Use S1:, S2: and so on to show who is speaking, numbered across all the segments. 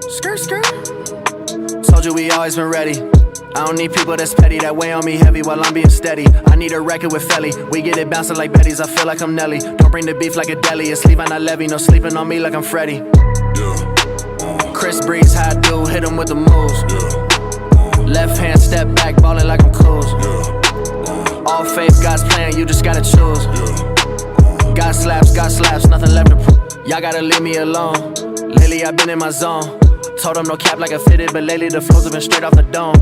S1: Skirt, skirt. Told you we always been ready. I don't need people that's petty, that weigh on me heavy while I'm being steady. I need a record with Felly. We get it bouncing like Betty's, I feel like I'm Nelly. Don't bring the beef like a deli. It's leave on a levy, no sleeping on me like I'm Freddy. Chris Breeze, how I do, hit him with the moves. Left hand step back, ballin' like I'm Coos. All faith, God's plan, you just gotta choose. God slaps, nothing left to prove. Y'all gotta leave me alone. Lately I've been in my zone. Told them no cap like I fitted, but lately the flows have been straight off the dome.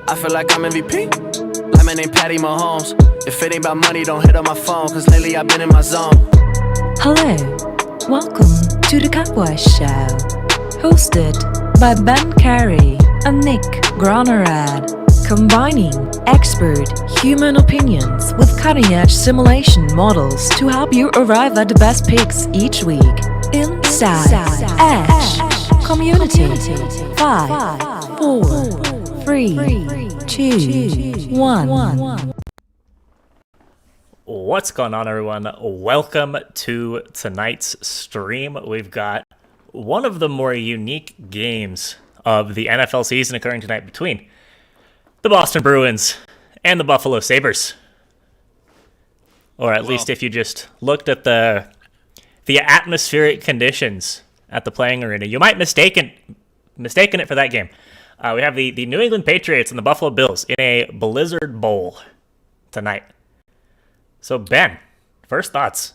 S1: I feel like I'm MVP, like my name Patty Mahomes. If it ain't about money, don't hit on my phone, cause lately I've been in my zone.
S2: Hello, welcome to the Cowboy Show, hosted by Ben Carey and Nick Gronerad, combining expert human opinions with cutting-edge simulation models to help you arrive at the best picks each week. Inside Edge Community. 5, 4, 3, 2, 1.
S3: What's going on, everyone? Welcome to tonight's stream. We've got one of the more unique games of the NFL season occurring tonight between the Boston Bruins and the Buffalo Sabres. Or at least if you just looked at the atmospheric conditions at the playing arena, you might mistaken it for that game. We have the New England Patriots and the Buffalo Bills in a Blizzard Bowl tonight. So, Ben, first thoughts.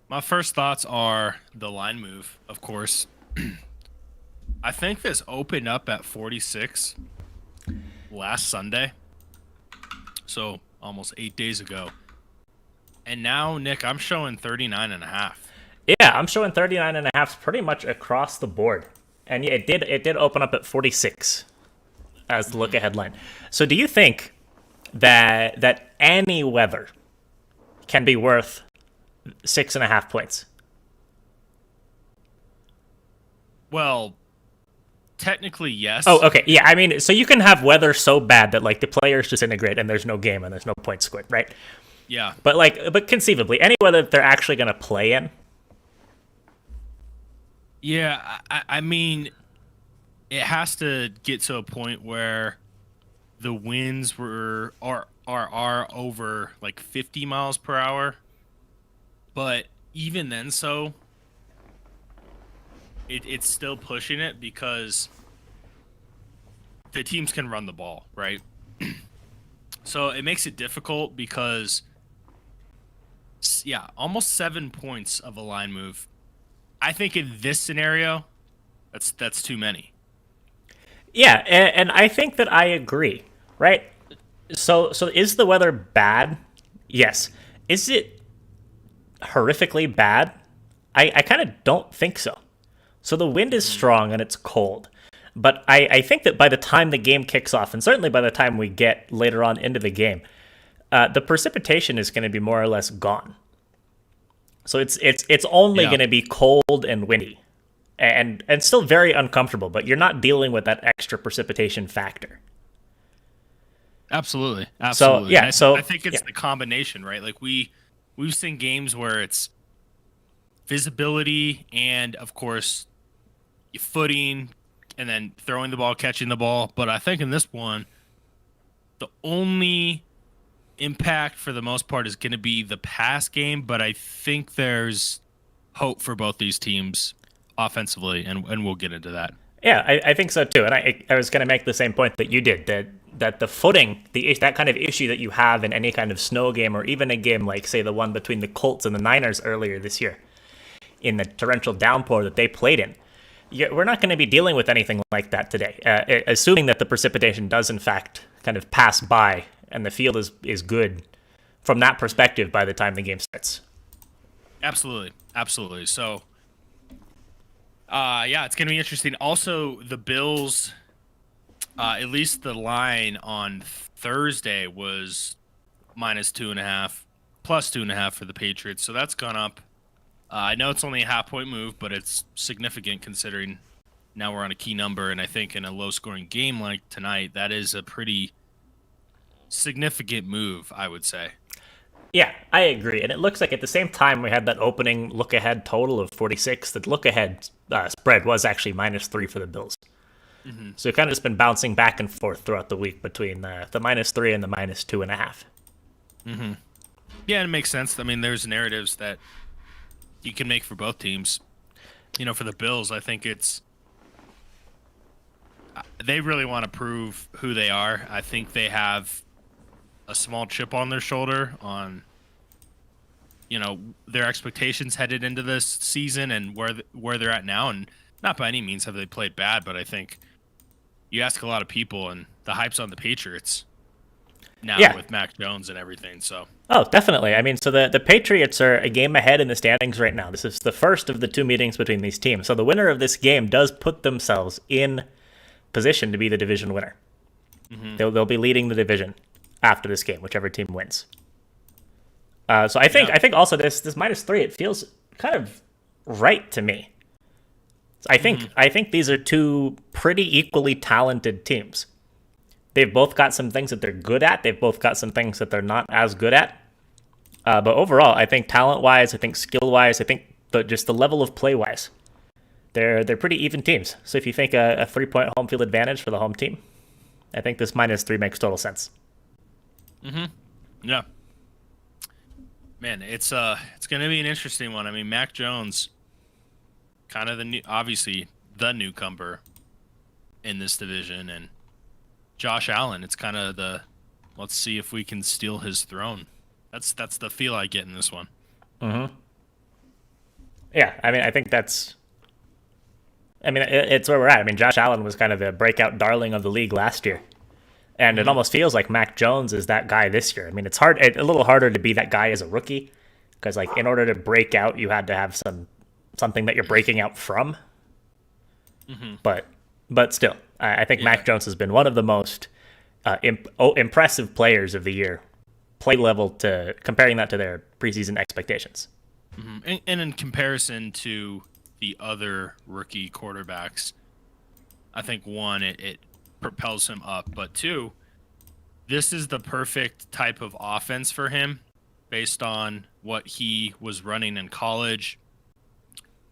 S4: My first thoughts are the line move, of course. I think this opened up at 46 last Sunday, so almost 8 days ago. And now, Nick, I'm showing 39.5.
S3: Yeah, I'm showing 39.5 pretty much across the board. And yeah, it did open up at 46 as the look-ahead line. So do you think that any weather can be worth 6.5 points?
S4: Well, technically, yes.
S3: Oh, okay. Yeah, I mean, so you can have weather so bad that, like, the players disintegrate and there's no game and there's no points scored, right?
S4: Yeah.
S3: But conceivably, any weather that they're actually going to play in.
S4: Yeah, I mean, it has to get to a point where the winds are over like 50 miles per hour. But even then, it's still pushing it because the teams can run the ball, right? So it makes it difficult because, yeah, almost 7 points of a line move. I think in this scenario, that's too many.
S3: Yeah, and I think that I agree, right? So is the weather bad? Yes. Is it horrifically bad? I kind of don't think so. So the wind is strong and it's cold. But I think that by the time the game kicks off, and certainly by the time we get later on into the game, the precipitation is going to be more or less gone. So it's only going to be cold and windy, and still very uncomfortable. But you're not dealing with that extra precipitation factor.
S4: Absolutely.
S3: So yeah,
S4: I think it's the combination, right? Like we've seen games where it's visibility and, of course, footing, and then throwing the ball, catching the ball. But I think in this one, the only impact for the most part is going to be the pass game, but I think there's hope for both these teams offensively, and we'll get into that.
S3: Yeah, I think so too. And I was going to make the same point that you did, that the footing, that kind of issue that you have in any kind of snow game, or even a game like, say, the one between the Colts and the Niners earlier this year, in the torrential downpour that they played in, we're not going to be dealing with anything like that today, assuming that the precipitation does in fact kind of pass by and the field is good from that perspective by the time the game starts.
S4: Absolutely. So, yeah, it's going to be interesting. Also, the Bills, at least the line on Thursday was -2.5, +2.5 for the Patriots. So that's gone up. I know it's only a half-point move, but it's significant considering now we're on a key number. And I think in a low-scoring game like tonight, that is a pretty significant move, I would say.
S3: Yeah, I agree. And it looks like at the same time we had that opening look-ahead total of 46. The look-ahead spread was actually -3 for the Bills. So we've kind of just been bouncing back and forth throughout the week between the -3 and the -2.5.
S4: Yeah, it makes sense. I mean, there's narratives that you can make for both teams. For the Bills, I think they really want to prove who they are. I think they have a small chip on their shoulder on their expectations headed into this season and where they're at now. And not by any means have they played bad, but I think you ask a lot of people, and the hype's on the Patriots now with Mac Jones and everything. So
S3: Oh, definitely. I mean, so the Patriots are a game ahead in the standings right now. This is the first of the two meetings between these teams. So the winner of this game does put themselves in position to be the division winner. They'll be leading the division after this game, whichever team wins. So I think also this -3, it feels kind of right to me. I think these are two pretty equally talented teams. They've both got some things that they're good at. They've both got some things that they're not as good at. But overall, I think talent-wise, I think skill-wise, I think just the level of play-wise, they're pretty even teams. So if you think a 3-point home field advantage for the home team, I think this -3 makes total sense.
S4: Yeah. Man, it's going to be an interesting one. I mean, Mac Jones, kind of obviously the newcomer in this division, and Josh Allen, it's kind of let's see if we can steal his throne. That's the feel I get in this one.
S3: Yeah, I mean, I think it's where we're at. I mean, Josh Allen was kind of the breakout darling of the league last year. And it almost feels like Mac Jones is that guy this year. I mean, it's a little harder to be that guy as a rookie because, like, in order to break out, you had to have something that you're breaking out from. But still, I think Mac Jones has been one of the most impressive players of the year, play level to comparing that to their preseason expectations.
S4: And in comparison to the other rookie quarterbacks, I think one, it propels him up, but two, this is the perfect type of offense for him based on what he was running in college.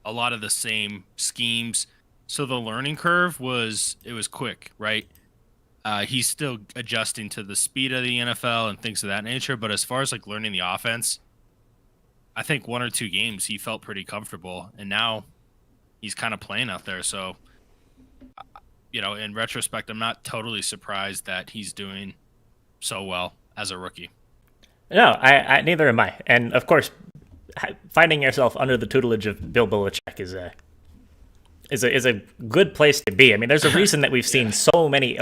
S4: A lot of the same schemes. So the learning curve was quick, right? He's still adjusting to the speed of the NFL and things of that nature, but as far as like learning the offense, I think 1 or 2 games he felt pretty comfortable, and now he's kind of playing out there. So in retrospect, I'm not totally surprised that he's doing so well as a rookie.
S3: No, I neither am I. And of course, finding yourself under the tutelage of Bill Belichick is a good place to be. I mean, there's a reason that we've seen so many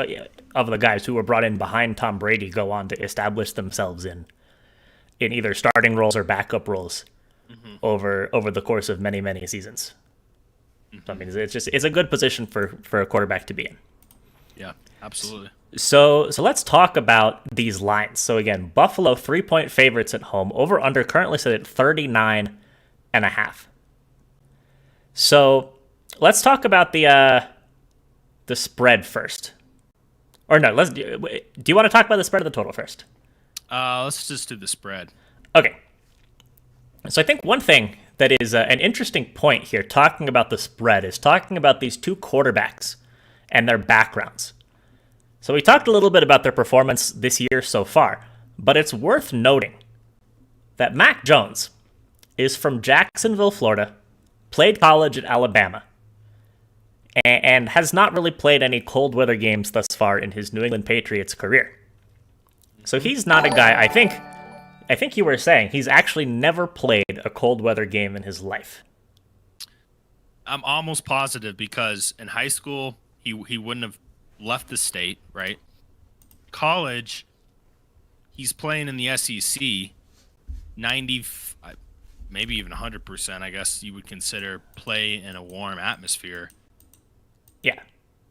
S3: of the guys who were brought in behind Tom Brady go on to establish themselves in either starting roles or backup roles over the course of many seasons. So, I mean, it's a good position for a quarterback to be in.
S4: Yeah, absolutely.
S3: So let's talk about these lines. So again, Buffalo 3-point favorites at home. Over under currently set at 39.5. So let's talk about the spread first. Or no, do you want to talk about the spread or the total first?
S4: Let's just do the spread.
S3: Okay. So I think one thing that is an interesting point here, talking about the spread, is talking about these two quarterbacks and their backgrounds. So we talked a little bit about their performance this year so far, but it's worth noting that Mac Jones is from Jacksonville, Florida, played college at Alabama, and has not really played any cold weather games thus far in his New England Patriots career. So he's not a guy, I think you were saying he's actually never played a cold weather game in his life.
S4: I'm almost positive because in high school, he wouldn't have left the state, right? College, he's playing in the SEC, 90, maybe even 100%, I guess you would consider play in a warm atmosphere.
S3: Yeah.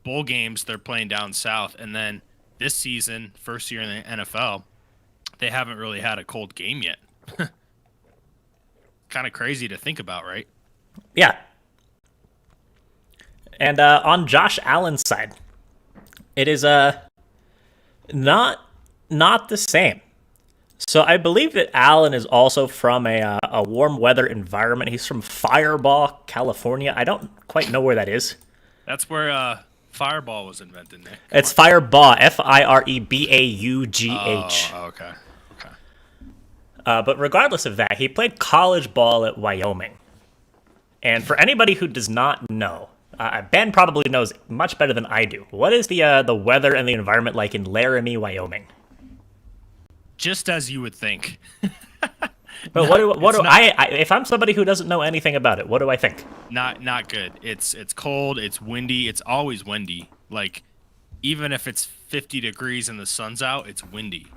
S4: Bowl games, they're playing down south. And then this season, first year in the NFL, they haven't really had a cold game yet. Kind of crazy to think about, right?
S3: Yeah. And on Josh Allen's side, it is not the same. So I believe that Alan is also from a warm weather environment. He's from Fireball, California. I don't quite know where that is.
S4: That's where Fireball was invented, Nick.
S3: It's Fireball, Firebaugh.
S4: Oh, okay. Okay.
S3: But regardless of that, he played college ball at Wyoming. And for anybody who does not know, Ben probably knows much better than I do. What is the weather and the environment like in Laramie, Wyoming?
S4: Just as you would think.
S3: But if I'm somebody who doesn't know anything about it, what do I think?
S4: Not good. It's cold, it's windy, it's always windy. Like even if it's 50 degrees and the sun's out, it's windy.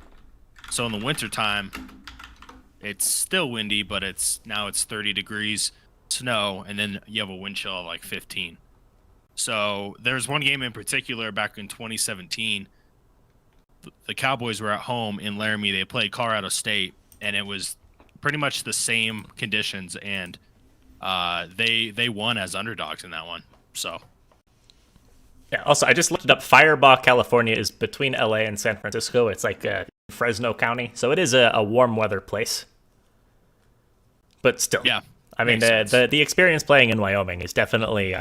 S4: So in the wintertime, it's still windy, but it's 30 degrees, snow, and then you have a wind chill of like 15. So there's one game in particular back in 2017. The Cowboys were at home in Laramie. They played Colorado State, and it was pretty much the same conditions, and they won as underdogs in that one. So
S3: yeah. Also, I just looked it up. Fireball, California is between LA and San Francisco. It's like Fresno County, so it is a warm weather place. But still,
S4: yeah.
S3: I mean, the experience playing in Wyoming is definitely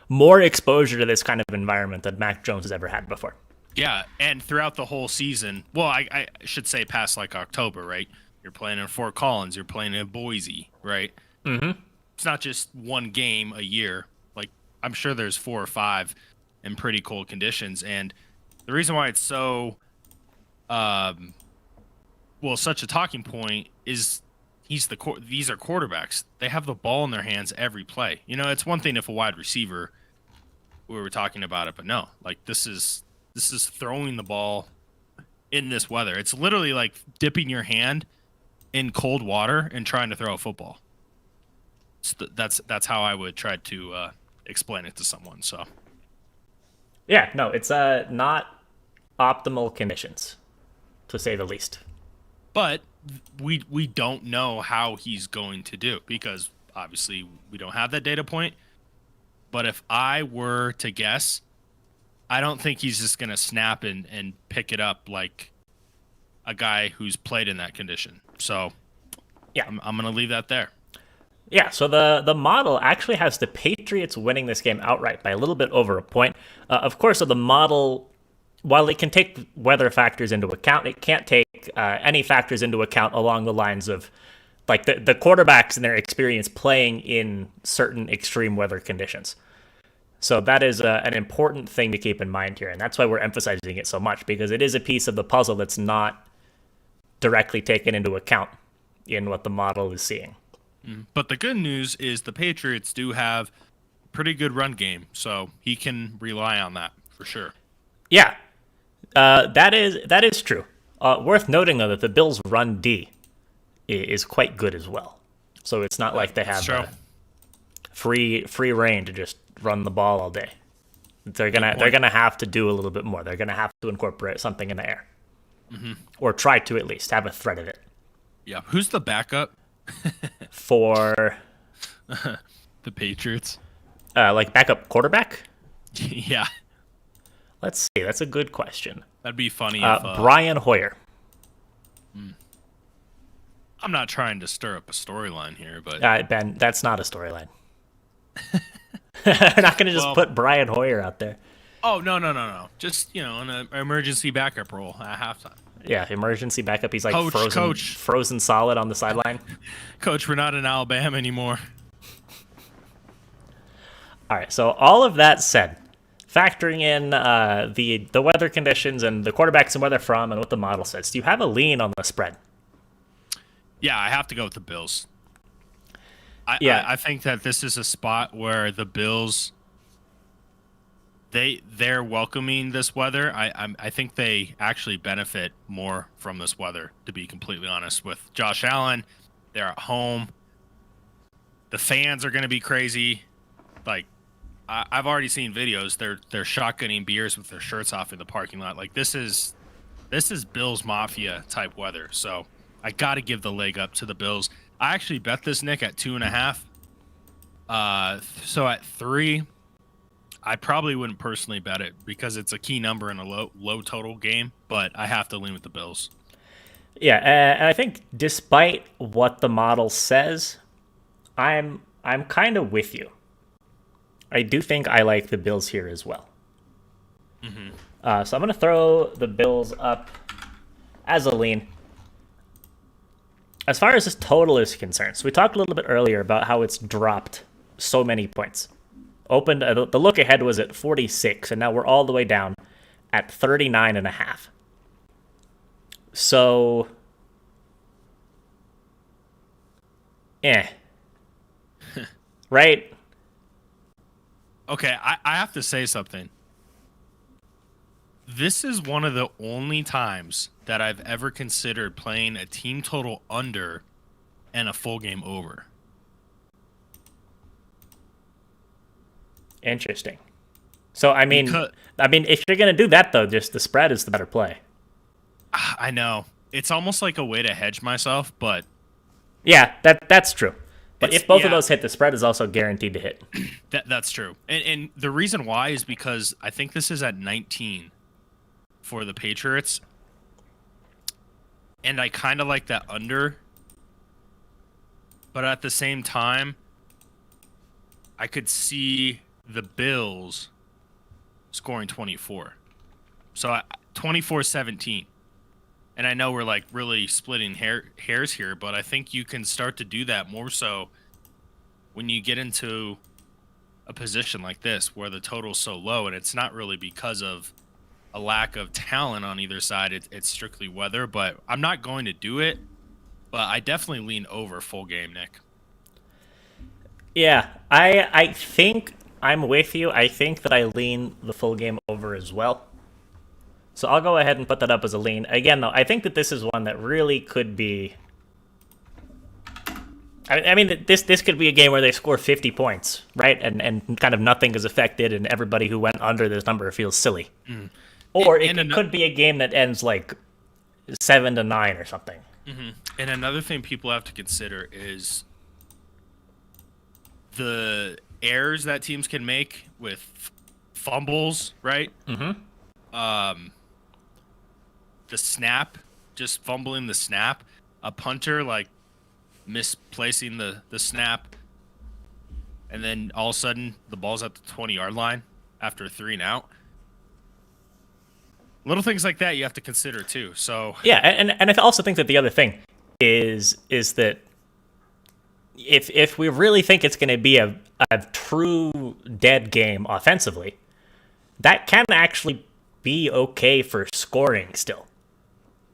S3: more exposure to this kind of environment than Mac Jones has ever had before.
S4: Yeah, and throughout the whole season, well, I should say past like October, right? You're playing in Fort Collins, you're playing in Boise, right?
S3: Mm-hmm.
S4: It's not just one game a year. Like, I'm sure there's 4 or 5 in pretty cold conditions. And the reason why it's so, such a talking point is these are quarterbacks. They have the ball in their hands every play. You know, it's one thing if a wide receiver, we were talking about it, but no, like this is throwing the ball in this weather. It's literally like dipping your hand in cold water and trying to throw a football. So that's how I would try to explain it to someone. So
S3: yeah, no, it's not optimal conditions, to say the least.
S4: But we don't know how he's going to do because obviously we don't have that data point. But if I were to guess, I don't think he's just going to snap and pick it up like a guy who's played in that condition. So
S3: yeah,
S4: I'm going to leave that there.
S3: Yeah, so the model actually has the Patriots winning this game outright by a little bit over a point. Of course, so the model, while it can take weather factors into account, it can't take any factors into account along the lines of like the quarterbacks and their experience playing in certain extreme weather conditions. So that is an important thing to keep in mind here, and that's why we're emphasizing it so much, because it is a piece of the puzzle that's not directly taken into account in what the model is seeing.
S4: But the good news is the Patriots do have a pretty good run game, so he can rely on that for sure.
S3: Yeah, that is true. Worth noting, though, that the Bills' run D is quite good as well. So it's not like they have free reign to just run the ball all day. They're gonna have to do a little bit more. They're gonna have to incorporate something in the air, or try to at least have a threat of it.
S4: Yeah. Who's the backup
S3: for
S4: the Patriots?
S3: Like backup quarterback?
S4: Yeah.
S3: Let's see. That's a good question.
S4: That'd be funny. If,
S3: Brian Hoyer.
S4: I'm not trying to stir up a storyline here, but
S3: Ben, that's not a storyline. We're not going to just put Brian Hoyer out there.
S4: Oh, no. Just, an emergency backup role at halftime.
S3: Yeah, emergency backup. He's like
S4: Coach.
S3: frozen solid on the sideline.
S4: Coach, we're not in Alabama anymore.
S3: All right, so all of that said, factoring in the weather conditions and the quarterbacks and where they're from and what the model says, do you have a lean on the spread?
S4: Yeah, I have to go with the Bills. I think that this is a spot where the Bills, they're welcoming this weather. I think they actually benefit more from this weather, to be completely honest. With Josh Allen, they're at home. The fans are going to be crazy. Like, I've already seen videos. They're shotgunning beers with their shirts off in the parking lot. Like, this is Bills Mafia type weather. So I got to give the leg up to the Bills. I actually bet this, Nick, at 2.5. So at 3, I probably wouldn't personally bet it because it's a key number in a low total game, but I have to lean with the Bills.
S3: Yeah, and I think despite what the model says, I'm kind of with you. I do think I like the Bills here as well. So I'm going to throw the Bills up as a lean. As far as this total is concerned, so we talked a little bit earlier about how it's dropped so many points. Opened the look ahead was at 46, and now we're all the way down at 39.5. So, right?
S4: Okay, I have to say something. This is one of the only times that I've ever considered playing a team total under and a full game over.
S3: Interesting. So I mean,
S4: Because-
S3: if you're gonna do that though, just the spread is the better play.
S4: I know. It's almost like a way to hedge myself, but
S3: Yeah, that's true. But
S4: It's-
S3: if both of
S4: yeah.
S3: those hit, the spread is also guaranteed to hit.
S4: that's true. And the reason why is because I think this is at 19 for the Patriots. And I kind of like that under. But at the same time, I could see the Bills scoring 24. So 24-17. And I know we're like really splitting hairs here, but I think you can start to do that more so when you get into a position like this where the total's so low, and it's not really because of a lack of talent on either side. It's strictly weather, but I'm not going to do it. But I definitely lean over full game, Nick.
S3: Yeah, I think I'm with you. I think that I lean the full game over as well. So I'll go ahead and put that up as a lean. Again, though, I think that this is one that really could be. I mean, this could be a game where they score 50 points, right? And kind of nothing is affected, and everybody who went under this number feels silly. Or it could be a game that ends like 7-9 or something.
S4: And another thing people have to consider is the errors that teams can make with fumbles, right? The snap, just fumbling the snap. A punter, like, misplacing the snap. And then all of a sudden, the ball's at the 20-yard line after a 3 and out. Little things like that you have to consider, too. So
S3: Yeah, and I also think that the other thing is that if we really think it's going to be a true dead game offensively, that can actually be okay for scoring still.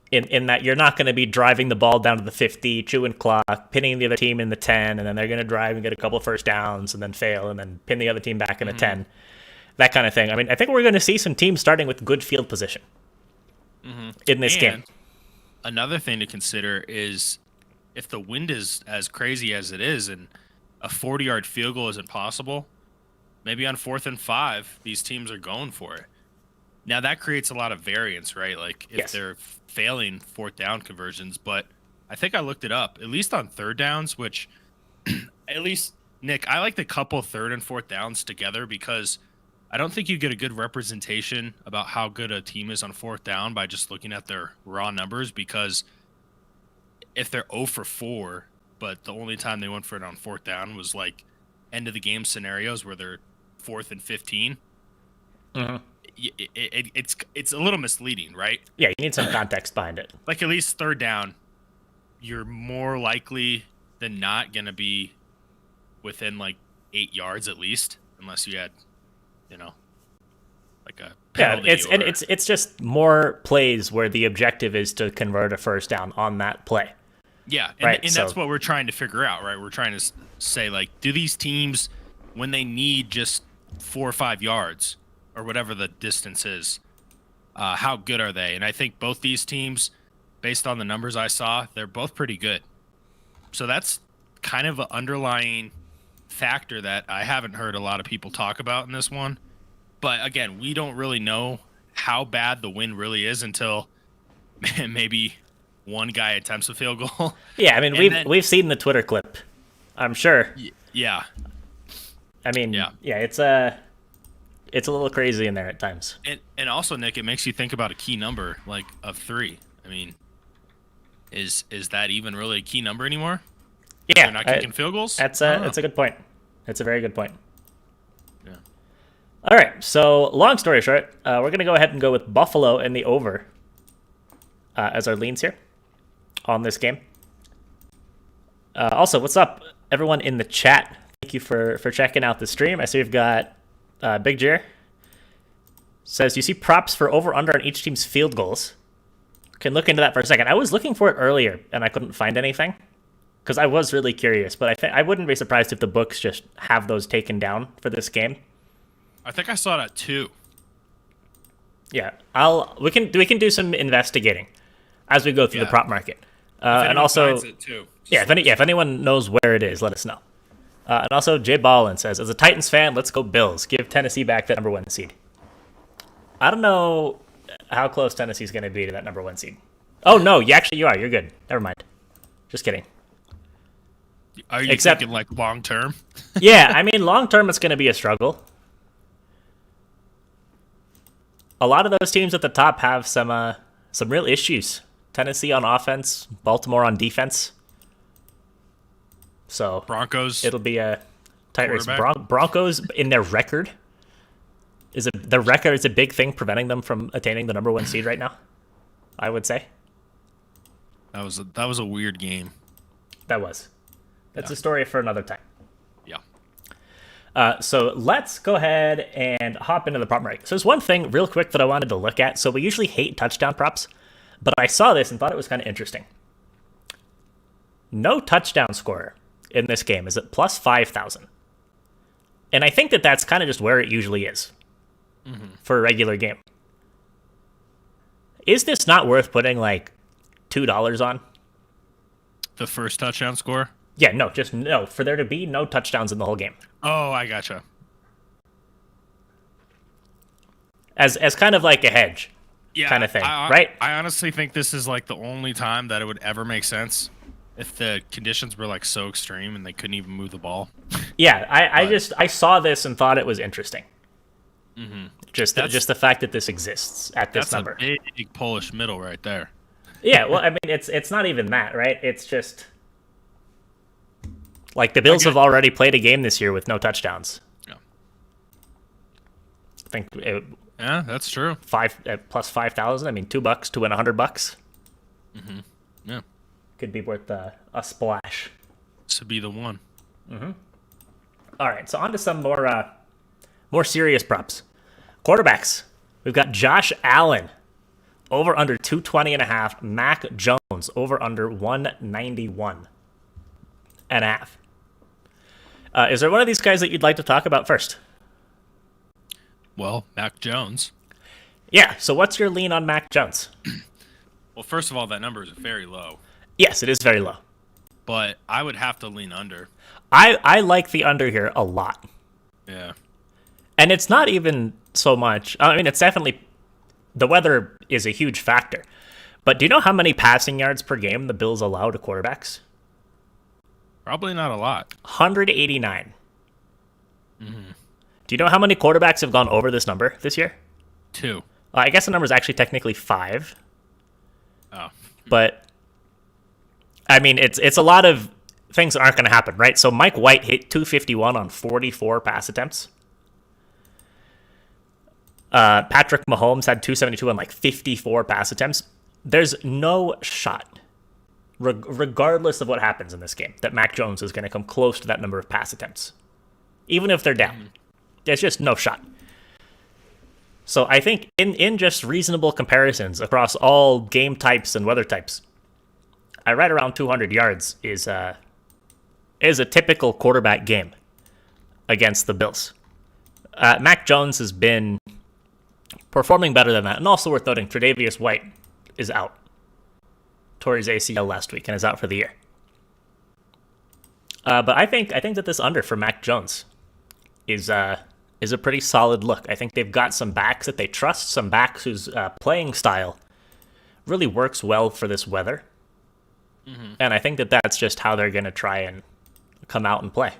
S3: In that you're not going to be driving the ball down to the 50, chewing clock, pinning the other team in the 10, and then they're going to drive and get a couple first downs and then fail and then pin the other team back in the 10. That kind of thing. I mean, I think we're going to see some teams starting with good field position in this game.
S4: Another thing to consider is if the wind is as crazy as it is and a 40-yard field goal isn't possible, maybe on 4th and 5, these teams are going for it. Now, that creates a lot of variance, right? Like, if they're failing 4th down conversions. But I think I looked it up, at least on 3rd downs, which, at least, Nick, I like the couple 3rd and 4th downs together because I don't think you get a good representation about how good a team is on 4th down by just looking at their raw numbers, because if they're 0 for 4, but the only time they went for it on 4th down was like end of the game scenarios where they're 4th and 15. It's a little misleading, right?
S3: Yeah, you need some context behind it.
S4: Like, at least 3rd down, you're more likely than not going to be within like 8 yards at least, unless you had, like a penalty.
S3: It's just more plays where the objective is to convert a first down on that play.
S4: Yeah, and,
S3: Right,
S4: and
S3: so-
S4: that's what we're trying to figure out, right? We're trying to say, like, do these teams, when they need just 4 or 5 yards or whatever the distance is, how good are they? And I think both these teams, based on the numbers I saw, they're both pretty good. So that's kind of an underlying factor that I haven't heard a lot of people talk about in this one. But again, we don't really know how bad the wind really is until maybe one guy attempts a field goal.
S3: Yeah, I mean,
S4: And
S3: we've seen the Twitter clip, I'm sure.
S4: Yeah.
S3: I mean,
S4: Yeah.
S3: it's a little crazy in there at times.
S4: And also, Nick, it makes you think about a key number, like of 3. I mean, Is that even really a key number anymore?
S3: Yeah,
S4: They're not kicking field goals.
S3: That's
S4: I don't know.
S3: a good point. It's a very good point.
S4: Yeah.
S3: All right, so long story short, we're going to go ahead and go with Buffalo in the over as our leans here on this game. Also, what's up, everyone in the chat? Thank you for checking out the stream. I see we've got Big Jer. Says, you see props for over-under on each team's field goals. Can look into that for a second. I was looking for it earlier, and I couldn't find anything. Because I was really curious, but I wouldn't be surprised if the books just have those taken down for this game.
S4: I think I saw it at 2.
S3: Yeah, we can do some investigating as we go through the prop market, and also
S4: it too,
S3: if anyone knows where it is, let us know. And also, Jay Ballin says, as a Titans fan, let's go Bills. Give Tennessee back that number 1 seed. I don't know how close Tennessee's going to be to that number 1 seed. Oh no, you are. You're good. Never mind. Just kidding.
S4: Are you thinking like long term?
S3: Yeah, I mean, long term it's going to be a struggle. A lot of those teams at the top have some real issues. Tennessee on offense, Baltimore on defense. So
S4: Broncos.
S3: It'll be a tight race. Broncos in their record their record is a big thing preventing them from attaining the number 1 seed right now. I would say
S4: that was a weird game.
S3: That's a story for another time.
S4: Yeah.
S3: So let's go ahead and hop into the prop market. So there's one thing real quick that I wanted to look at. So we usually hate touchdown props, but I saw this and thought it was kind of interesting. No touchdown scorer in this game is at plus 5,000. And I think that that's kind of just where it usually is for a regular game. Is this not worth putting like $2 on?
S4: The first touchdown score?
S3: Yeah, no, for there to be no touchdowns in the whole game.
S4: Oh, I gotcha.
S3: As kind of like a hedge kind of thing, right?
S4: I honestly think this is like the only time that it would ever make sense if the conditions were like so extreme and they couldn't even move the ball.
S3: Yeah, I saw this and thought it was interesting.
S4: Mm-hmm.
S3: Just the fact that this exists at this number.
S4: That's a big Polish middle right there.
S3: Yeah, well, I mean, it's not even that, right? It's just like the Bills have already played a game this year with no touchdowns.
S4: Yeah.
S3: I think
S4: yeah, that's true.
S3: Plus 5,000. I mean, $2 to win $100.
S4: Mm-hmm. Yeah,
S3: could be worth a splash.
S4: This would be the one.
S3: Mm-hmm. All right, so on to some more serious props. Quarterbacks. We've got Josh Allen over under 220.5. Mac Jones over under 191.5. Is there one of these guys that you'd like to talk about first?
S4: Well, Mac Jones.
S3: Yeah, so what's your lean on Mac Jones?
S4: Well, first of all, that number is very low.
S3: Yes, it is very low.
S4: But I would have to lean under.
S3: I like the under here a lot.
S4: Yeah.
S3: And it's not even so much. I mean, it's definitely, the weather is a huge factor. But do you know how many passing yards per game the Bills allow to quarterbacks?
S4: Probably not a lot.
S3: 189.
S4: Mm-hmm.
S3: Do you know how many quarterbacks have gone over this number this year?
S4: 2.
S3: I guess the number is actually technically 5.
S4: Oh.
S3: But, I mean, it's a lot of things that aren't going to happen, right? So Mike White hit 251 on 44 pass attempts. Patrick Mahomes had 272 on like 54 pass attempts. There's no shot, regardless of what happens in this game, that Mac Jones is going to come close to that number of pass attempts. Even if they're down. There's just no shot. So I think in just reasonable comparisons across all game types and weather types, right around 200 yards is a typical quarterback game against the Bills. Mac Jones has been performing better than that. And also worth noting, Tre'Davious White is out. Tore his ACL last week and is out for the year. But I think that this under for Mac Jones is a pretty solid look. I think they've got some backs that they trust, some backs whose playing style really works well for this weather. Mm-hmm. And I think that that's just how they're going to try and come out and play.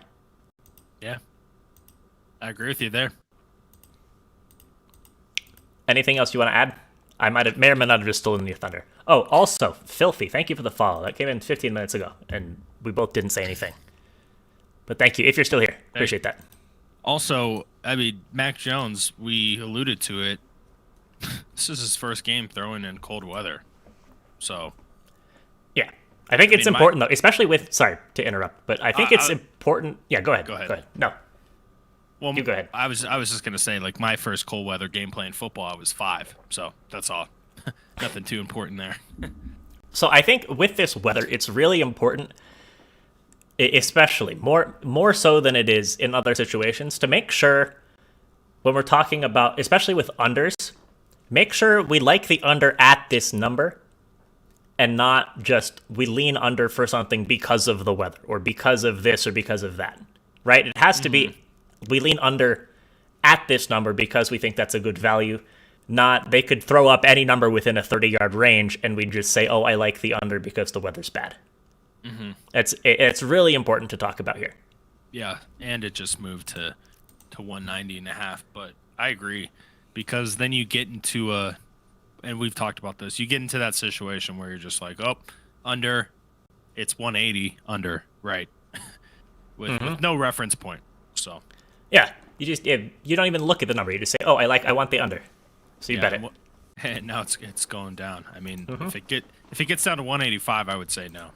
S4: Yeah. I agree with you there.
S3: Anything else you want to add I may or may not have just stolen your thunder. Oh, also, Filthy, thank you for the follow. That came in 15 minutes ago, and we both didn't say anything. But thank you, if you're still here. Appreciate that.
S4: Also, I mean, Mac Jones, we alluded to it. This is his first game throwing in cold weather. So,
S3: yeah. I think it's important, though, especially with... Sorry to interrupt, but I think it's important... Yeah, go ahead.
S4: Go ahead.
S3: No.
S4: Well,
S3: you go ahead.
S4: I was just going to say, like, my first cold weather game playing football, I was 5. So, that's all. Nothing too important there.
S3: So I think with this weather, it's really important, especially more so than it is in other situations, to make sure when we're talking about, especially with unders, make sure we like the under at this number and not just we lean under for something because of the weather or because of this or because of that, right? It has to be we lean under at this number because we think that's a good value. Not they could throw up any number within a 30-yard range and we just say, oh, I like the under because the weather's bad. It's really important to talk about here.
S4: Yeah, and it just moved to 190.5, but I agree because then you get into and we've talked about this, you get into that situation where you're just like, oh, under, it's 180 under, right? with no reference point. So
S3: yeah, you don't even look at the number. You just say, oh, I want the under. So you bet it.
S4: And now it's going down. I mean, if it gets down to 185, I would say no.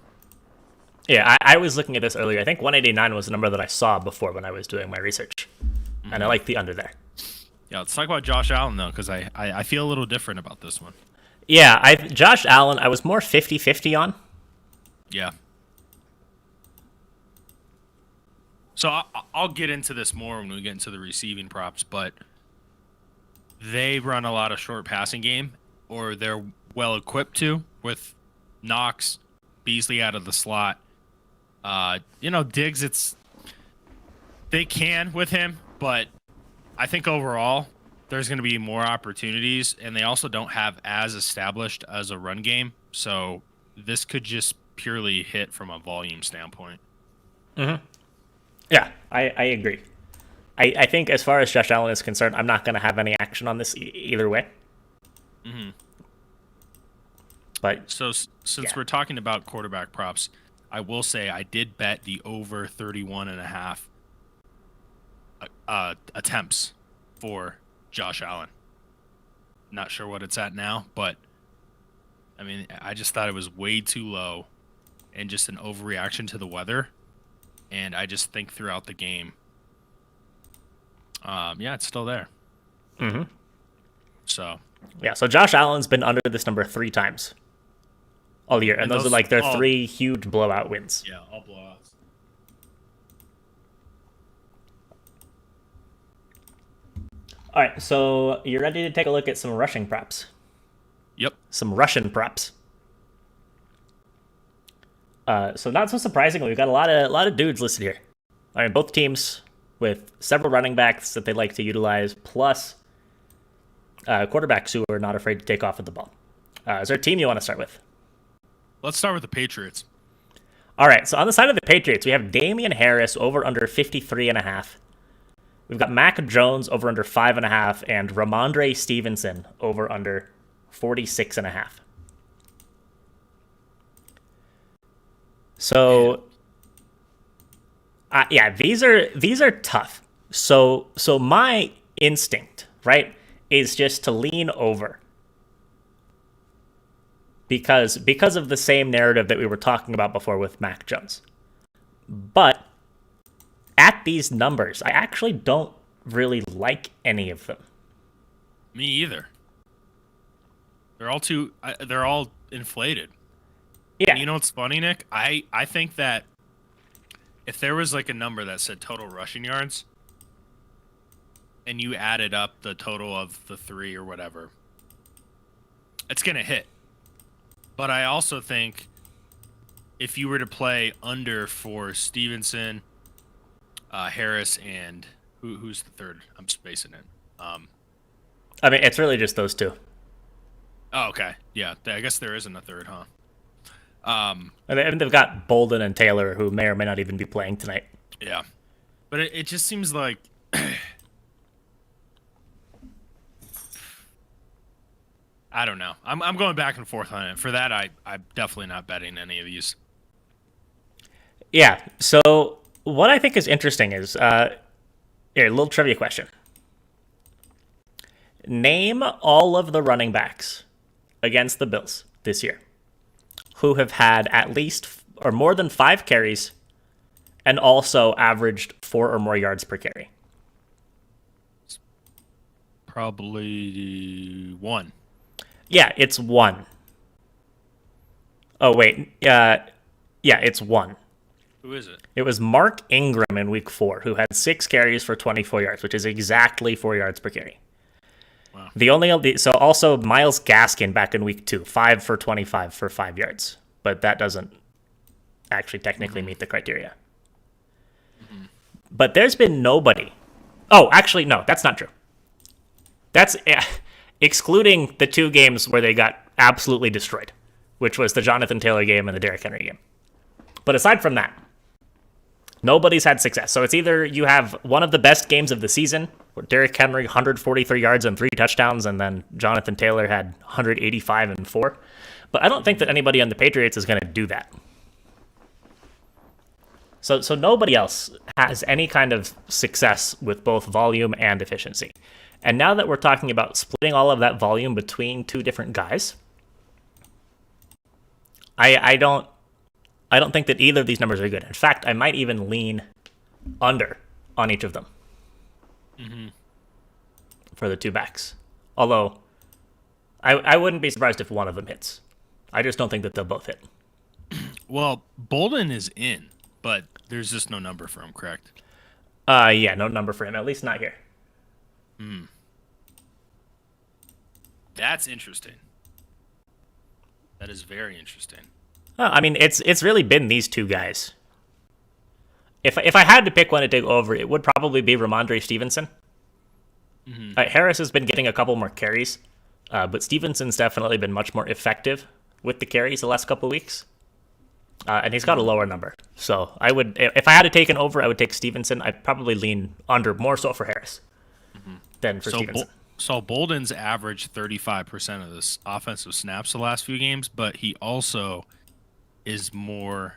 S3: Yeah, I was looking at this earlier. I think 189 was the number that I saw before when I was doing my research, and I like the under there.
S4: Yeah, let's talk about Josh Allen though, because I feel a little different about this one.
S3: Yeah, Josh Allen, I was more 50-50 on.
S4: Yeah. So I'll get into this more when we get into the receiving props, but they run a lot of short passing game, or they're well equipped to with Knox, Beasley out of the slot. Diggs, they can with him, but I think overall there's going to be more opportunities, and they also don't have as established as a run game, so this could just purely hit from a volume standpoint.
S3: Yeah, I agree. I think as far as Josh Allen is concerned, I'm not going to have any action on this either way. But
S4: so since we're talking about quarterback props, I will say I did bet the over 31.5 attempts for Josh Allen. Not sure what it's at now, but I mean, I just thought it was way too low and just an overreaction to the weather. And I just think throughout the game, it's still there. So
S3: Josh Allen's been under this number 3 times all year, and those are like their 3 huge blowout wins.
S4: Yeah, all blowouts.
S3: All right, so you're ready to take a look at some rushing props.
S4: Yep.
S3: Some Russian props. So not so surprisingly, we've got a lot of dudes listed here. I mean, both teams with several running backs that they like to utilize, plus quarterbacks who are not afraid to take off with the ball. Is there a team you want to start with?
S4: Let's start with the Patriots.
S3: All right, so on the side of the Patriots, we have Damian Harris over under 53.5. We've got Mac Jones over under 5.5, and Ramondre Stevenson over under 46.5. So, these are tough. So my instinct, right, is just to lean over because of the same narrative that we were talking about before with Mac Jones. But at these numbers, I actually don't really like any of them.
S4: Me either. They're all inflated.
S3: Yeah.
S4: And you know what's funny, Nick? I think that if there was like a number that said total rushing yards and you added up the total of the 3 or whatever, it's going to hit. But I also think if you were to play under for Stevenson, Harris, and who's the third? I'm spacing it.
S3: I mean, it's really just those 2.
S4: Oh, okay. Yeah, I guess there isn't a third, huh?
S3: And they've got Bolden and Taylor, who may or may not even be playing tonight.
S4: Yeah. But it just seems like I I don't know. I'm going back and forth on it. For that, I'm definitely not betting any of these.
S3: Yeah. So what I think is interesting is here, a little trivia question. Name all of the running backs against the Bills this year who have had at least or more than 5 carries and also averaged 4 or more yards per carry.
S4: Probably 1.
S3: Yeah, it's 1. Oh, wait. Yeah, it's 1.
S4: Who is it?
S3: It was Mark Ingram in week 4, who had 6 carries for 24 yards, which is exactly 4 yards per carry.
S4: Wow.
S3: So also Myles Gaskin back in week 2, 5 for 25 for 5 yards, but that doesn't actually technically meet the criteria. But there's been nobody. Oh, actually, no, that's not true. That's excluding the 2 games where they got absolutely destroyed, which was the Jonathan Taylor game and the Derrick Henry game. But aside from that, nobody's had success. So it's either you have one of the best games of the season, where Derrick Henry 143 yards and 3 touchdowns, and then Jonathan Taylor had 185 and 4. But I don't think that anybody on the Patriots is going to do that. So nobody else has any kind of success with both volume and efficiency. And now that we're talking about splitting all of that volume between 2 different guys, I don't think that either of these numbers are good. In fact, I might even lean under on each of them for the 2 backs. Although, I wouldn't be surprised if one of them hits. I just don't think that they'll both hit.
S4: Well, Bolden is in, but there's just no number for him, correct?
S3: Yeah, no number for him, at least not here.
S4: That's interesting. That is very interesting.
S3: I mean, it's really been these 2 guys. If I had to pick one to take over, it would probably be Ramondre Stevenson. Harris has been getting a couple more carries, but Stevenson's definitely been much more effective with the carries the last couple of weeks. And he's got a lower number. So I would, if I had to take an over, I would take Stevenson. I'd probably lean under more so for Harris than for Stevenson.
S4: So Bolden's averaged 35% of this offensive snaps the last few games, but he also is more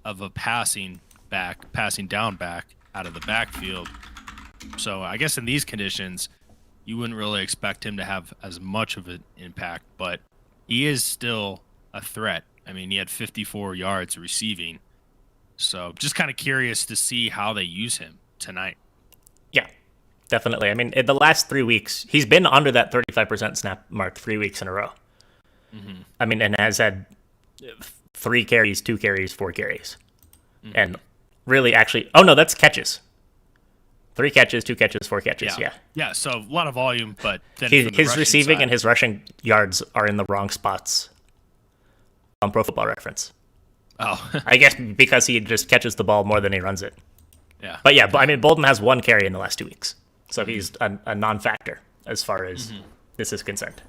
S4: of a passing down back out of the backfield. So I guess in these conditions, you wouldn't really expect him to have as much of an impact, but he is still a threat. I mean, he had 54 yards receiving. So just kind of curious to see how they use him tonight.
S3: Yeah, definitely. I mean, in the last 3 weeks, he's been under that 35% snap mark 3 weeks in a row. I mean, and has had 3 carries, 2 carries, 4 carries. And really actually, oh no, that's catches. 3 catches, 2 catches, 4 catches, yeah.
S4: Yeah, so a lot of volume, but then
S3: his receiving and his rushing yards are in the wrong spots on Pro Football Reference.
S4: Oh.
S3: I guess because he just catches the ball more than he runs it.
S4: Yeah.
S3: But yeah, I mean, Bolden has 1 carry in the last 2 weeks. So he's a non-factor as far as this is concerned.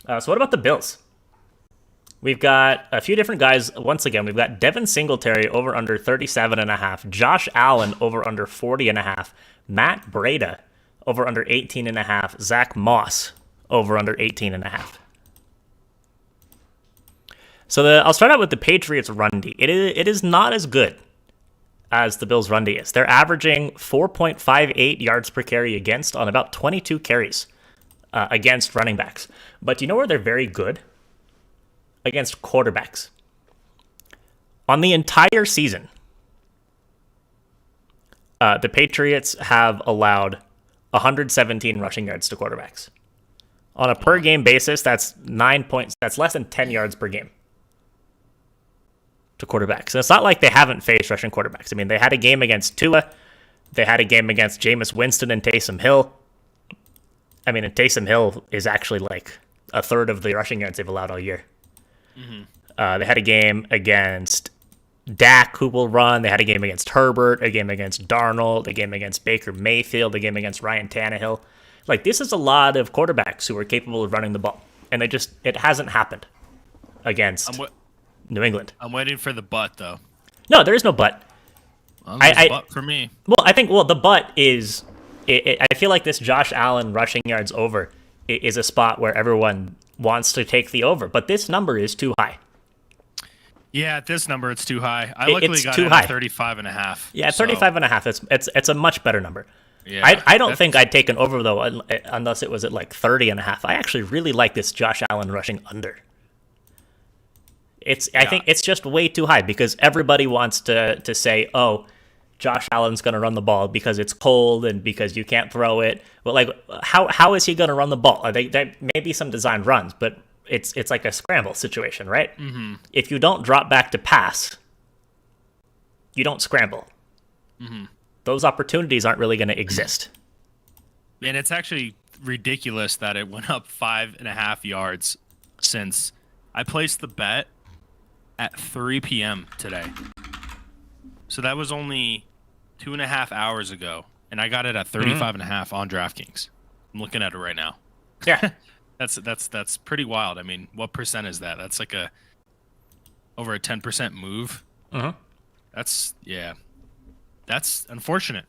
S3: So what about the Bills? We've got a few different guys. Once again, we've got Devin Singletary over under 37.5, Josh Allen over under 40.5, Matt Breida over under 18.5, Zach Moss over under 18.5. So I'll start out with the Patriots run D. It is not as good as the Bills run D is. They're averaging 4.58 yards per carry against on about 22 carries against running backs. But you know where they're very good? Against quarterbacks. On the entire season, the Patriots have allowed 117 rushing yards to quarterbacks. On a per game basis, that's 9 points. That's less than 10 yards per game to quarterbacks. So it's not like they haven't faced rushing quarterbacks. I mean, they had a game against Tua. They had a game against Jameis Winston and Taysom Hill. I mean, and Taysom Hill is actually like a third of the rushing yards they've allowed all year. They had a game against Dak, who will run. They had a game against Herbert, a game against Darnold, a game against Baker Mayfield, a game against Ryan Tannehill. Like, this is a lot of quarterbacks who are capable of running the ball. And it hasn't happened against New England.
S4: I'm waiting for the but, though.
S3: No, there is no but.
S4: Well, there's a but for me.
S3: Well, I think, the but is, I feel like this Josh Allen rushing yards over is a spot where everyone wants to take the over, but this number is too high.
S4: Yeah, at this number, it's too high. I
S3: It's
S4: luckily got
S3: too
S4: it
S3: high.
S4: at 35.5.
S3: Yeah, 35.5. It's a much better number.
S4: Yeah,
S3: I don't think I'd take an over, though, unless it was at like 30.5. I actually really like this Josh Allen rushing under. I think it's just way too high because everybody wants to say, oh, Josh Allen's going to run the ball because it's cold and because you can't throw it. But like, how is he going to run the ball? There may be some designed runs, but it's like a scramble situation, right? Mm-hmm. If you don't drop back to pass, you don't scramble. Mm-hmm. Those opportunities aren't really going to exist.
S4: And it's actually ridiculous that it went up 5.5 yards since I placed the bet at 3 p.m. today. So that was only 2.5 hours ago, and I got it at 35.5 on DraftKings. I'm looking at it right now.
S3: Yeah.
S4: That's pretty wild. I mean, what percent is that? That's like over a 10% move.
S3: Mm-hmm.
S4: That's unfortunate.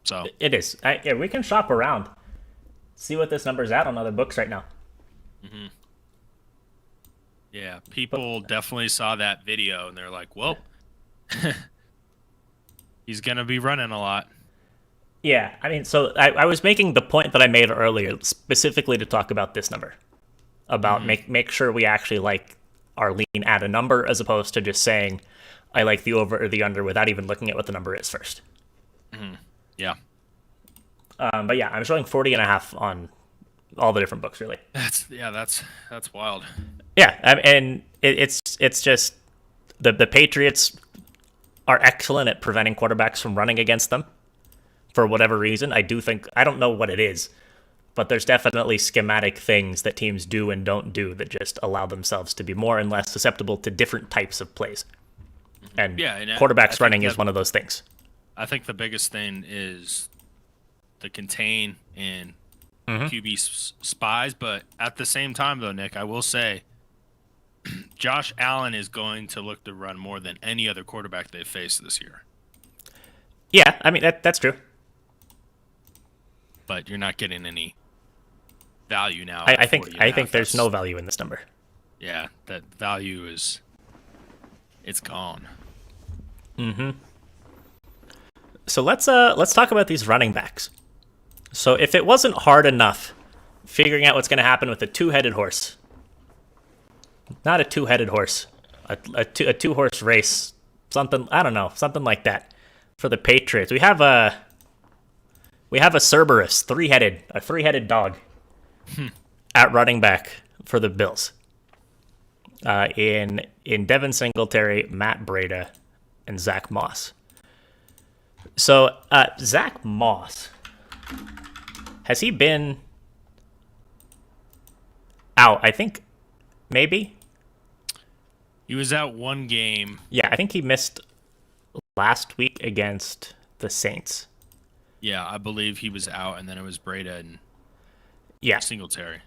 S4: So
S3: it is. Yeah, we can shop around, see what this number's at on other books right now.
S4: Mm-hmm. Yeah, people definitely saw that video and they're like, "Well, he's gonna be running a lot."
S3: Yeah, I mean, so I was making the point that I made earlier specifically to talk about this number, about make sure we actually like our lean at a number as opposed to just saying I like the over or the under without even looking at what the number is first.
S4: Mm-hmm. Yeah.
S3: But yeah, I'm showing 40.5 on all the different books, really.
S4: That's wild.
S3: Yeah, and it's just the Patriots are excellent at preventing quarterbacks from running against them for whatever reason. I don't know what it is, but there's definitely schematic things that teams do and don't do that just allow themselves to be more and less susceptible to different types of plays. And quarterbacks running is one of those things.
S4: I think the biggest thing is the contain and QB spies, but at the same time, though, Nick, I will say Josh Allen is going to look to run more than any other quarterback they've faced this year.
S3: Yeah, I mean, that's true.
S4: But you're not getting any value now.
S3: I think there's no value in this number.
S4: Yeah, that value it's gone.
S3: Mm-hmm. So let's talk about these running backs. So if it wasn't hard enough figuring out what's going to happen with a two-headed horse, not a two-headed horse, a two-horse race, something like that for the Patriots. We have a Cerberus, three-headed dog at running back for the Bills. In Devin Singletary, Matt Breida, and Zach Moss. So Zach Moss, has he been out? I think maybe.
S4: He was out one game.
S3: Yeah, I think he missed last week against the Saints.
S4: Yeah, I believe he was out, and then it was Breida and Singletary.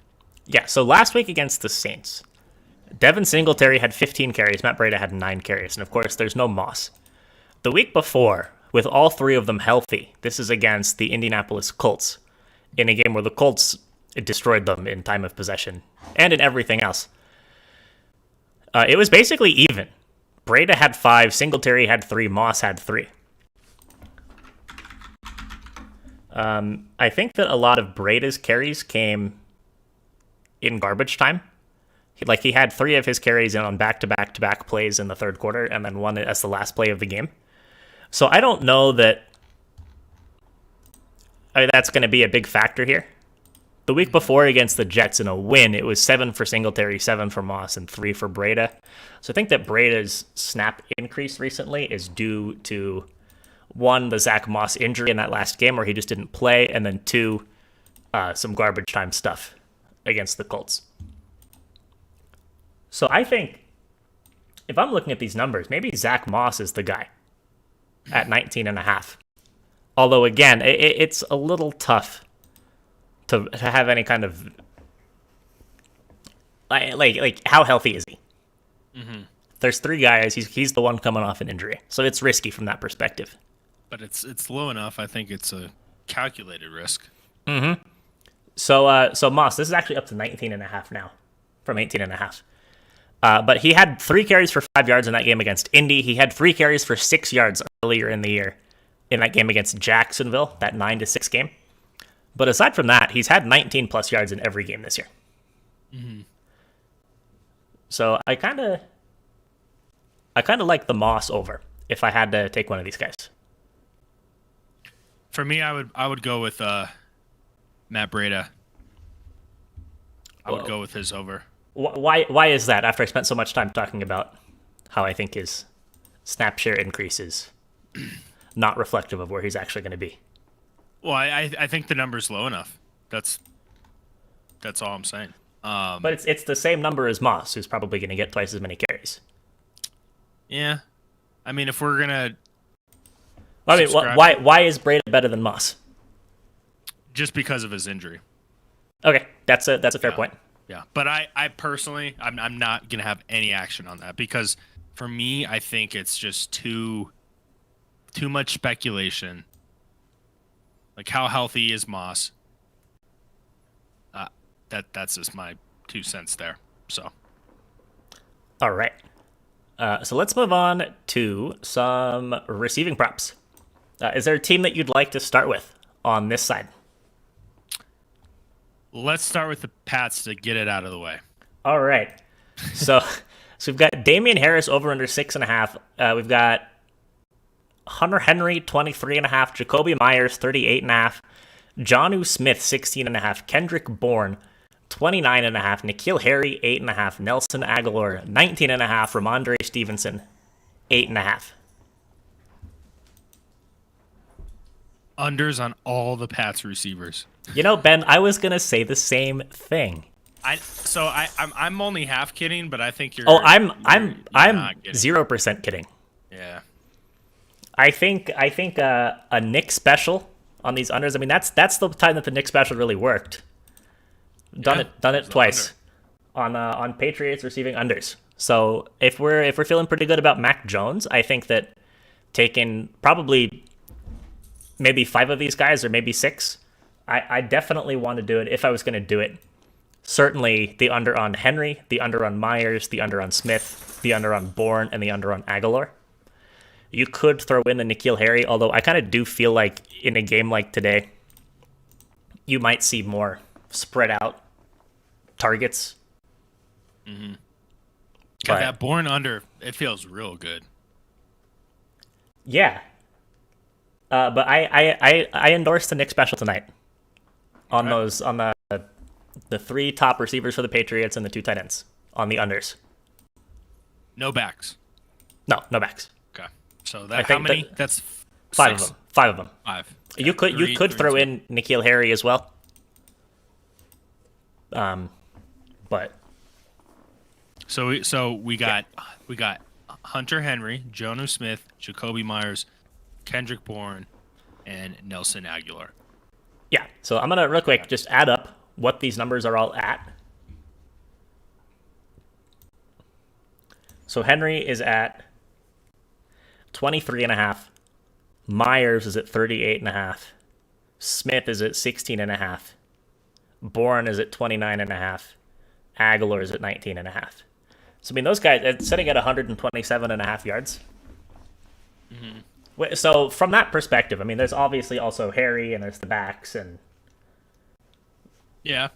S3: Yeah, so last week against the Saints, Devin Singletary had 15 carries, Matt Breida had 9 carries, and of course there's no Moss. The week before, with all three of them healthy, this is against the Indianapolis Colts, in a game where the Colts destroyed them in time of possession and in everything else. It was basically even. Breida had 5, Singletary had 3, Moss had 3. I think that a lot of Breida's carries came in garbage time. He had 3 of his carries in on back-to-back-to-back plays in the third quarter, and then 1 as the last play of the game. So I don't know that that's going to be a big factor here. The week before against the Jets in a win, it was 7 for Singletary, 7 for Moss, and 3 for Breida. So I think that Breida's snap increase recently is due to, 1, the Zach Moss injury in that last game where he just didn't play, and then 2, some garbage time stuff against the Colts. So I think if I'm looking at these numbers, maybe Zach Moss is the guy at 19.5. Although, again, it's a little tough to have any kind of like how healthy is he? Mm-hmm. There's 3 guys. He's the one coming off an injury, so it's risky from that perspective.
S4: But it's low enough. I think it's a calculated risk.
S3: Mm-hmm. So Moss, this is actually up to 19.5 now, from 18.5. But he had 3 carries for 5 yards in that game against Indy. He had 3 carries for 6 yards earlier in the year in that game against Jacksonville, that 9-6 game. But aside from that, he's had 19 plus yards in every game this year.
S4: Mm-hmm.
S3: So I kind of like the Moss over if I had to take one of these guys.
S4: For me, I would go with Matt Breida. I would go with his over.
S3: Why is that? After I spent so much time talking about how I think his snap share increase is not reflective of where he's actually going to be.
S4: Well, I think the number's low enough. That's all I'm saying.
S3: But it's the same number as Moss, who's probably going to get twice as many carries.
S4: Yeah, I mean, if we're gonna,
S3: why is Breda better than Moss?
S4: Just because of his injury.
S3: Okay, that's a fair point.
S4: Yeah, but I personally, I'm not gonna have any action on that because for me, I think it's just too much speculation. Like, how healthy is Moss? That's just my 2 cents there. So,
S3: all right. So let's move on to some receiving props. Is there a team that you'd like to start with on this side?
S4: let's start with the Pats to get it out of the way.
S3: All right. So we've got Damian Harris over under 6.5. We've got Hunter Henry 23.5, Jacoby Myers 38.5, Jonnu Smith 16.5, Kendrick Bourne 29.5, N'Keal Harry 8.5, Nelson Aguilar 19.5, Ramondre Stevenson 8.5.
S4: Unders on all the Pats receivers.
S3: You know, Ben, I was gonna say the same thing.
S4: I'm only half kidding, but I think you're.
S3: Oh, I'm
S4: not kidding.
S3: 0% kidding.
S4: Yeah.
S3: I think a Nick special on these unders. I mean, that's the time that the Nick special really worked. Done it twice on Patriots receiving unders. So if we're feeling pretty good about Mac Jones, I think that taking probably maybe 5 of these guys or maybe 6, I definitely want to do it if I was going to do it. Certainly the under on Henry, the under on Myers, the under on Smith, the under on Bourne, and the under on Aguilar. You could throw in the N'Keal Harry, although I kind of do feel like in a game like today, you might see more spread out targets.
S4: Mm-hmm. Got that Bourne under, it feels real good.
S3: Yeah. But I endorsed the Nick special tonight on those on the 3 top receivers for the Patriots and the 2 tight ends on the unders.
S4: No backs.
S3: No backs.
S4: Okay. So how many? That's
S3: 5
S4: 6.
S3: of them. 5 of them.
S4: 5.
S3: Okay. You could throw in N'Keal Harry as well. But
S4: so we got Hunter Henry, Jonnu Smith, Jacoby Myers, Kendrick Bourne, and Nelson Aguilar.
S3: Yeah. So I'm gonna real quick just add up what these numbers are all at. So Henry is at 23.5. Myers is at 38.5. Smith is at 16.5. Bourne is at 29.5. Aguilar is at 19.5. So I mean, those guys, it's sitting at 127.5 yards. Mm-hmm. So from that perspective, I mean, there's obviously also Harry and there's the backs and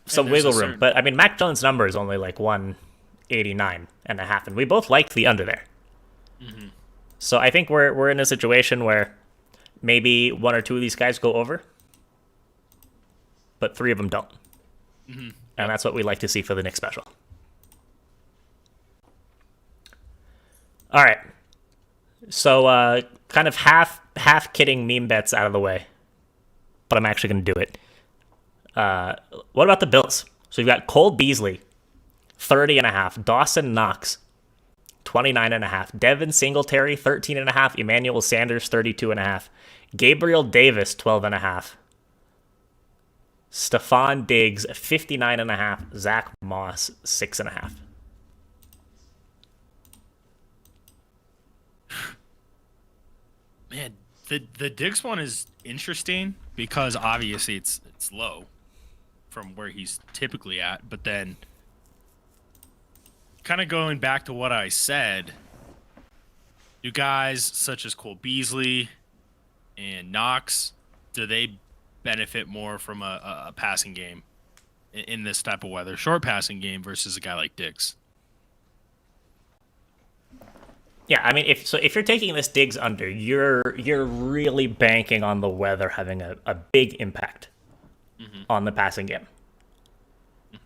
S3: some wiggle room. But I mean, Mac Jones' number is only like 189.5, and we both liked the under there. Mm-hmm. So I think we're in a situation where maybe 1 or 2 of these guys go over, but 3 of them don't. Mm-hmm. And that's what we like to see for the Nick special. All right. So kind of half kidding meme bets out of the way, but I'm actually going to do it. What about the Bills? So we've got Cole Beasley, 30.5. Dawson Knox, 29.5. Devin Singletary, 13.5. Emmanuel Sanders, 32.5. Gabriel Davis, 12.5. Stephon Diggs, 59.5. Zach Moss, 6.5.
S4: Man, the Diggs one is interesting because obviously it's low from where he's typically at. But then, kind of going back to what I said, do guys such as Cole Beasley and Knox, do they benefit more from a passing game in this type of weather, short passing game versus a guy like Diggs?
S3: Yeah, I mean, if you're taking this Diggs under, you're really banking on the weather having a big impact on the passing game.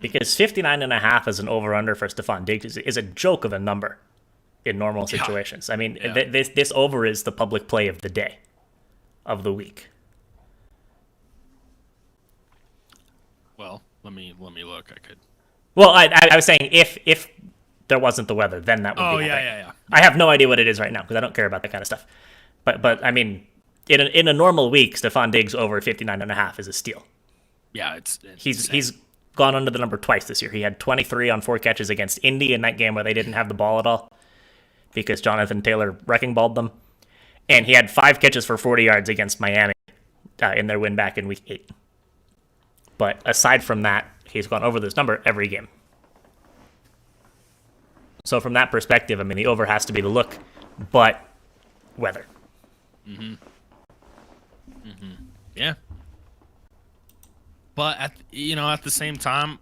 S3: Because 59.5 as an over-under for Stephon Diggs is a joke of a number in normal situations. I mean, this over is the public play of the day, of the week.
S4: Well, let me look. I could.
S3: Well, I was saying if there wasn't the weather, then that would be happening.
S4: Yeah.
S3: I have no idea what it is right now because I don't care about that kind of stuff. But I mean, in a normal week, Stephon Diggs over 59.5 is a steal.
S4: Yeah, it's
S3: He's gone under the number twice this year. He had 23 on 4 catches against Indy in that game where they didn't have the ball at all because Jonathan Taylor wrecking balled them. And he had 5 catches for 40 yards against Miami in their win back in week 8. But aside from that, he's gone over this number every game. So from that perspective, I mean, the over has to be the look, but weather.
S4: Yeah. But at the same time,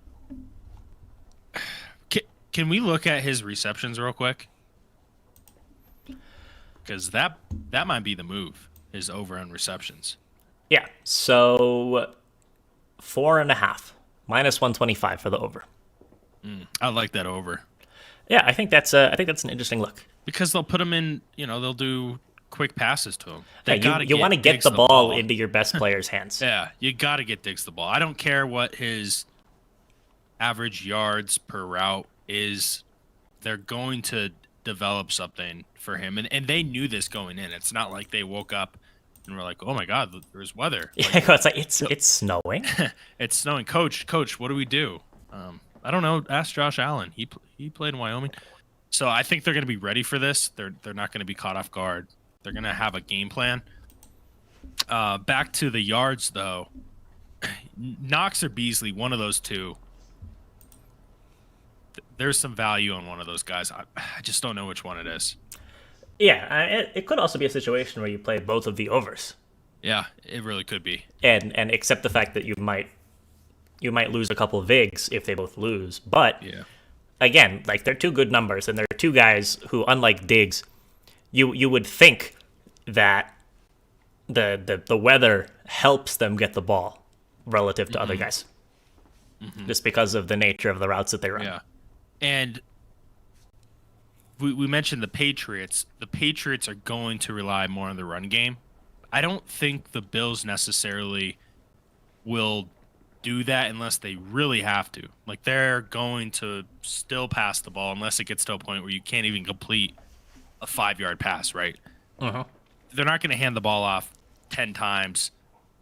S4: can we look at his receptions real quick? Because that might be the move. His over on receptions.
S3: Yeah. So 4.5 minus 125 for the over.
S4: I like that over.
S3: Yeah, I think that's an interesting look
S4: because they'll put him in. They'll do quick passes to him.
S3: You want to get the ball into your best player's hands.
S4: Yeah, you got to get Diggs the ball. I don't care what his average yards per route is. They're going to develop something for him, and they knew this going in. It's not like they woke up and were like, "Oh my God, there's weather."
S3: It's snowing.
S4: It's snowing. Coach, what do we do? I don't know. Ask Josh Allen. He played in Wyoming. So I think they're going to be ready for this. They're not going to be caught off guard. They're going to have a game plan. Back to the yards, though. Knox or Beasley, one of those two. There's some value on one of those guys. I just don't know which one it is.
S3: Yeah, it could also be a situation where you play both of the overs.
S4: Yeah, it really could be.
S3: And accept the fact that you might lose a couple of VIGs if they both lose. But again, like they're two good numbers, and they're two guys who, unlike Diggs, you would think that the weather helps them get the ball relative to other guys, just because of the nature of the routes that they run.
S4: Yeah, and we mentioned the Patriots. The Patriots are going to rely more on the run game. I don't think the Bills necessarily will do that unless they really have to. Like, they're going to still pass the ball unless it gets to a point where you can't even complete a 5-yard pass, right? They're not going to hand the ball off 10 times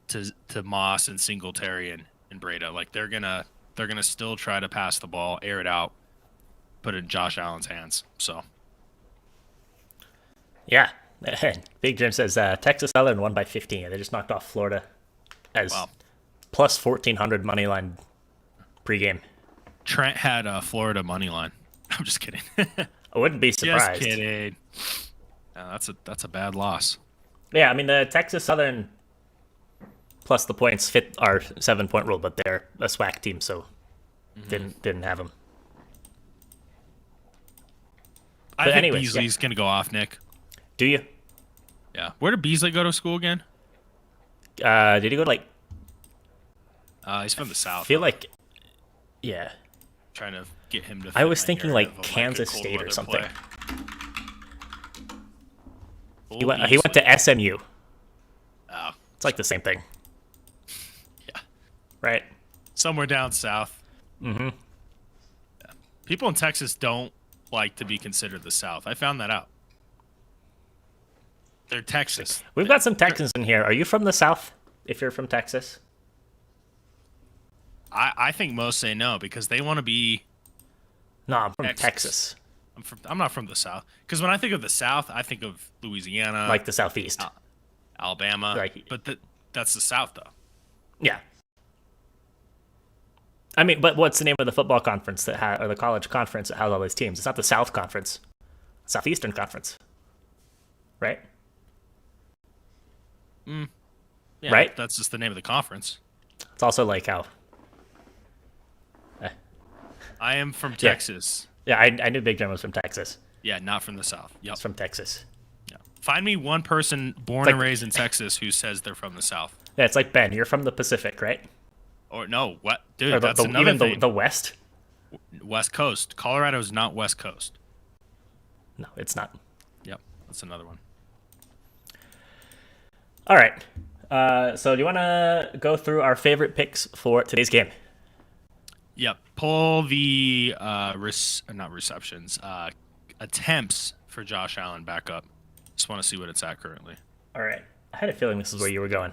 S4: to Moss and Singletary and Breda. Like, they're gonna still try to pass the ball, air it out, put it in Josh Allen's hands. So
S3: yeah. Big Jim says Texas Southern won by 15. They just knocked off Florida as plus 1,400 money line pregame.
S4: Trent had Florida money line. I'm just kidding.
S3: I wouldn't be surprised.
S4: Just kidding. That's a bad loss.
S3: Yeah, I mean the Texas Southern plus the points fit our 7-point rule, but they're a SWAC team, so didn't have them.
S4: I think Beasley's gonna go off, Nick.
S3: Do you?
S4: Yeah. Where did Beasley go to school again?
S3: Did he go to
S4: he's from the South.
S3: I feel like, yeah.
S4: Trying to get him to.
S3: I was thinking like Kansas State or something. He went to SMU.
S4: Oh,
S3: it's like the same thing.
S4: Yeah.
S3: Right.
S4: Somewhere down south. Yeah. People in Texas don't like to be considered the South. I found that out. They're Texas.
S3: We've got some Texans in here. Are you from the South? If you're from Texas,
S4: I think most say no because they want to be.
S3: No, I'm from Texas.
S4: I'm not from the South because when I think of the South, I think of Louisiana,
S3: like the Southeast,
S4: Alabama.
S3: Right.
S4: But that's the South, though.
S3: Yeah. I mean, but what's the name of the football conference or the college conference that has all these teams? It's not the South Conference, Southeastern Conference, right?
S4: Yeah,
S3: Right?
S4: That's just the name of the conference.
S3: It's also like how.
S4: I am from Texas.
S3: Yeah, I knew Big John was from Texas.
S4: Yeah, not from the South. Yep.
S3: He's from Texas.
S4: Yeah. Find me one person born and raised in Texas who says they're from the South.
S3: Yeah, it's like Ben. You're from the Pacific, right?
S4: Or no, what, dude?
S3: Or
S4: That's another
S3: even
S4: thing.
S3: the West.
S4: West Coast. Colorado is not West Coast.
S3: No, it's not.
S4: Yep, that's another one.
S3: All right. So do you want to go through our favorite picks for today's game?
S4: Yep. Pull the not receptions, attempts for Josh Allen back up. Just want to see what it's at currently.
S3: All right. I had a feeling this is where you were going.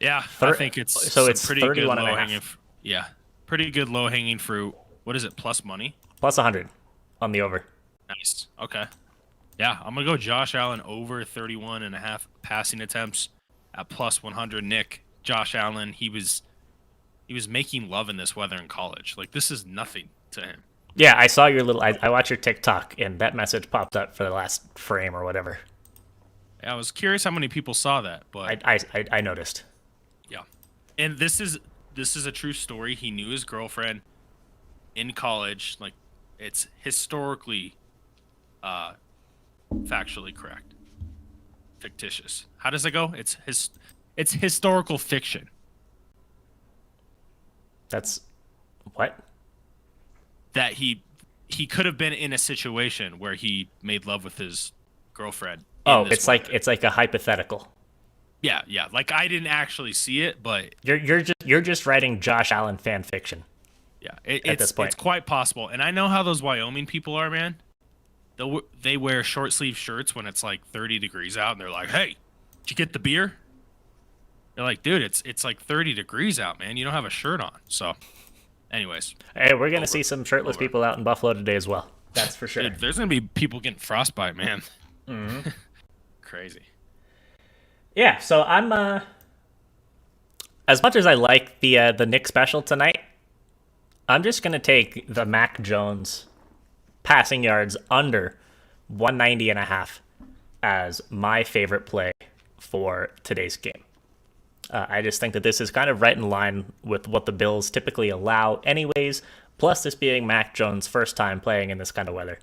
S4: Yeah, I think it's
S3: it's
S4: pretty good
S3: 31 and a
S4: low
S3: half.
S4: hanging. Yeah, pretty good low hanging fruit. What is it? Plus money.
S3: Plus 100 on the over.
S4: Nice. Okay. Yeah, I'm gonna go Josh Allen over 31 and a half passing attempts at plus 100. Nick, Josh Allen, he was making love in this weather in college. Like, this is nothing to him.
S3: Yeah, I saw your little. I watched your TikTok, and that message popped up for the last frame or whatever.
S4: I was curious how many people saw that, but
S3: I noticed.
S4: yeah. And this is a true story. He knew his girlfriend in college. Like, it's historically factually correct. Fictitious. How does it go? It's historical fiction.
S3: That's what?
S4: That he could have been in a situation where he made love with his girlfriend.
S3: Oh, it's like a hypothetical.
S4: Yeah. Like, I didn't actually see it, but
S3: You're just writing Josh Allen fan fiction.
S4: yeah,
S3: at this point.
S4: it's quite possible. And I know how those Wyoming people are, man. They wear short sleeve shirts when it's like 30 degrees out, and they're like, "Hey, did you get the beer?" They're like, "Dude, it's like 30 degrees out, man. You don't have a shirt on." So, anyways,
S3: Hey, we're gonna see some shirtless people out in Buffalo today as well. That's for sure.
S4: dude, there's gonna be people getting frostbite, man.
S3: Mm-hmm.
S4: Crazy.
S3: Yeah, so I'm as much as I like the Nick special tonight, I'm just gonna take the Mac Jones passing yards under 190 and a half as my favorite play for today's game. I just think that this is kind of right in line with what the Bills typically allow anyways, plus this being Mac Jones' first time playing in this kind of weather.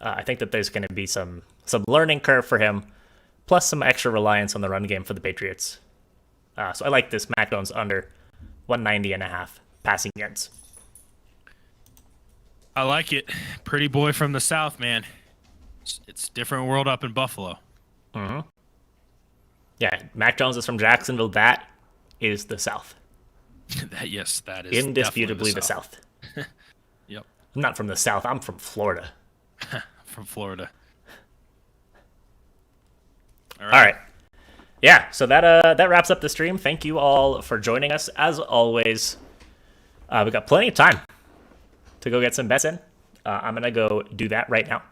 S3: I think that there's going to be some learning curve for him, plus some extra reliance on the run game for the Patriots. So I like this Mac Jones under 190 and a half passing yards.
S4: I like it. Pretty boy from the South, man. It's a different world up in Buffalo.
S3: Mm-hmm. Yeah, Mac Jones is from Jacksonville. That is the South.
S4: That is
S3: Indisputably
S4: definitely
S3: the South.
S4: Yep,
S3: I'm not from the South. I'm from Florida.
S4: from Florida.
S3: All right. Yeah, so that wraps up the stream. Thank you all for joining us. As always, we got plenty of time to go get some bets in. I'm going to go do that right now.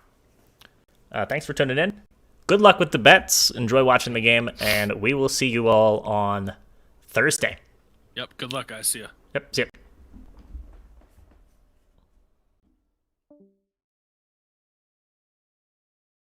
S3: Thanks for tuning in. Good luck with the bets. Enjoy watching the game, and we will see you all on Thursday.
S4: Yep, good luck, guys. See ya.
S3: Yep, see ya.